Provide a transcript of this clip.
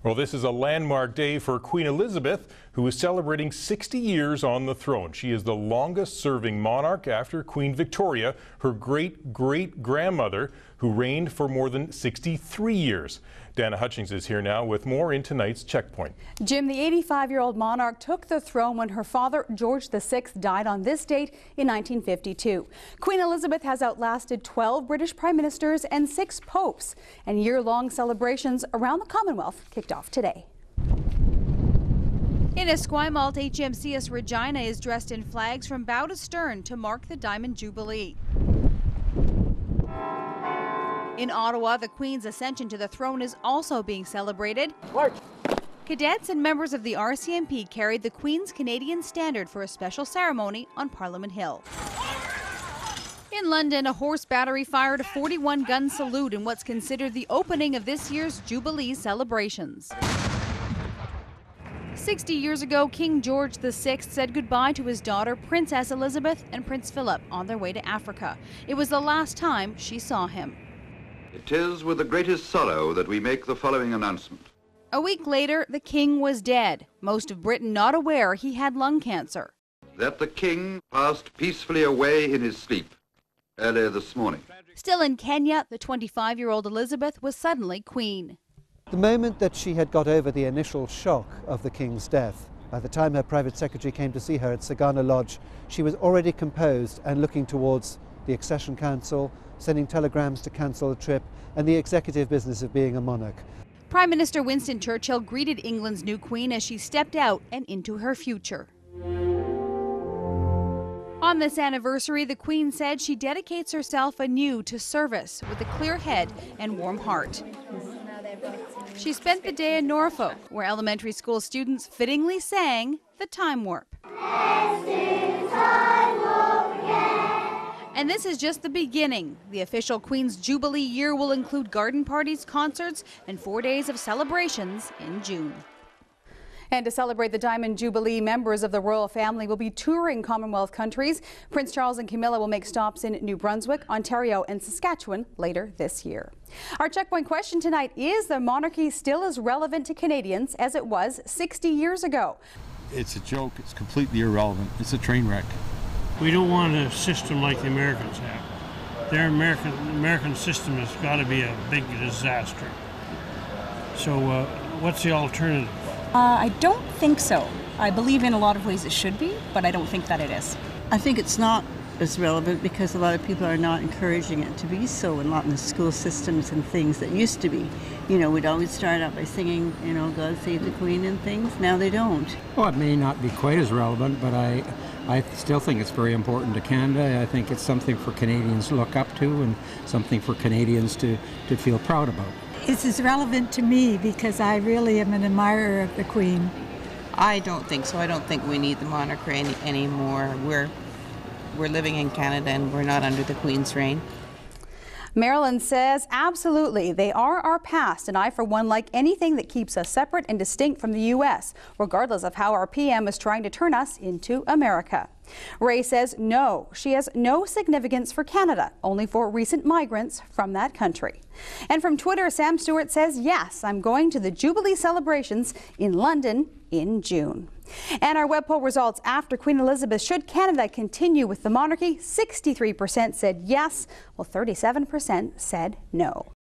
Well, this is a landmark day for Queen Elizabeth, who is celebrating 60 years on the throne. She is the longest-serving monarch after Queen Victoria, her great-great-grandmother, who reigned for more than 63 years. Dana Hutchings is here now with more in tonight's Checkpoint. Jim, the 85-year-old monarch took the throne when her father, George VI, died on this date in 1952. Queen Elizabeth has outlasted 12 British prime ministers and 6 popes, and year-long celebrations around the Commonwealth kicked off today. In Esquimalt, HMCS Regina is dressed in flags from bow to stern to mark the Diamond Jubilee. In Ottawa, the Queen's ascension to the throne is also being celebrated. March. Cadets and members of the RCMP carried the Queen's Canadian standard for a special ceremony on Parliament Hill. In London, a horse battery fired a 41-gun salute in what's considered the opening of this year's Jubilee celebrations. 60 years ago, King George VI said goodbye to his daughter, Princess Elizabeth, and Prince Philip on their way to Africa. It was the last time she saw him. It is with the greatest sorrow that we make the following announcement. A week later, the King was dead, most of Britain not aware he had lung cancer. That the King passed peacefully away in his sleep earlier this morning. Still in Kenya, the 25-year-old Elizabeth was suddenly Queen. The moment that she had got over the initial shock of the King's death, by the time her private secretary came to see her at Sagana Lodge, she was already composed and looking towards the Accession Council, sending telegrams to cancel a trip, and the executive business of being a monarch. Prime Minister Winston Churchill greeted England's new Queen as she stepped out and into her future. On this anniversary, the Queen said she dedicates herself anew to service with a clear head and warm heart. She spent the day in Norfolk, where elementary school students fittingly sang the Time Warp. And this is just the beginning. The official Queen's Jubilee year will include garden parties, concerts, and 4 days of celebrations in June. And to celebrate the Diamond Jubilee, members of the royal family will be touring Commonwealth countries. Prince Charles and Camilla will make stops in New Brunswick, Ontario, and Saskatchewan later this year. Our Checkpoint question tonight: is the monarchy still as relevant to Canadians as it was 60 years ago? It's a joke. It's completely irrelevant. It's a train wreck. We don't want a system like the Americans have. Their American system has got to be a big disaster. So what's the alternative? I don't think so. I believe in a lot of ways it should be, but I don't think that it is. I think it's not as relevant because a lot of people are not encouraging it to be so, and a lot in the school systems and things that used to be. You know, we'd always start out by singing, you know, God Save the Queen and things. Now they don't. Well, it may not be quite as relevant, but I still think it's very important to Canada. I think it's something for Canadians to look up to and something for Canadians to feel proud about. It's as relevant to me because I really am an admirer of the Queen. I don't think so. I don't think we need the monarchy anymore. We're living in Canada and we're not under the Queen's reign. Marilyn says, absolutely, they are our past, and I, for one, like anything that keeps us separate and distinct from the U.S., regardless of how our PM is trying to turn us into America. Ray says no, she has no significance for Canada, only for recent migrants from that country. And from Twitter, Sam Stewart says, yes, I'm going to the Jubilee celebrations in London in June. And our web poll results after Queen Elizabeth: should Canada continue with the monarchy? 63% said yes, while 37% said no.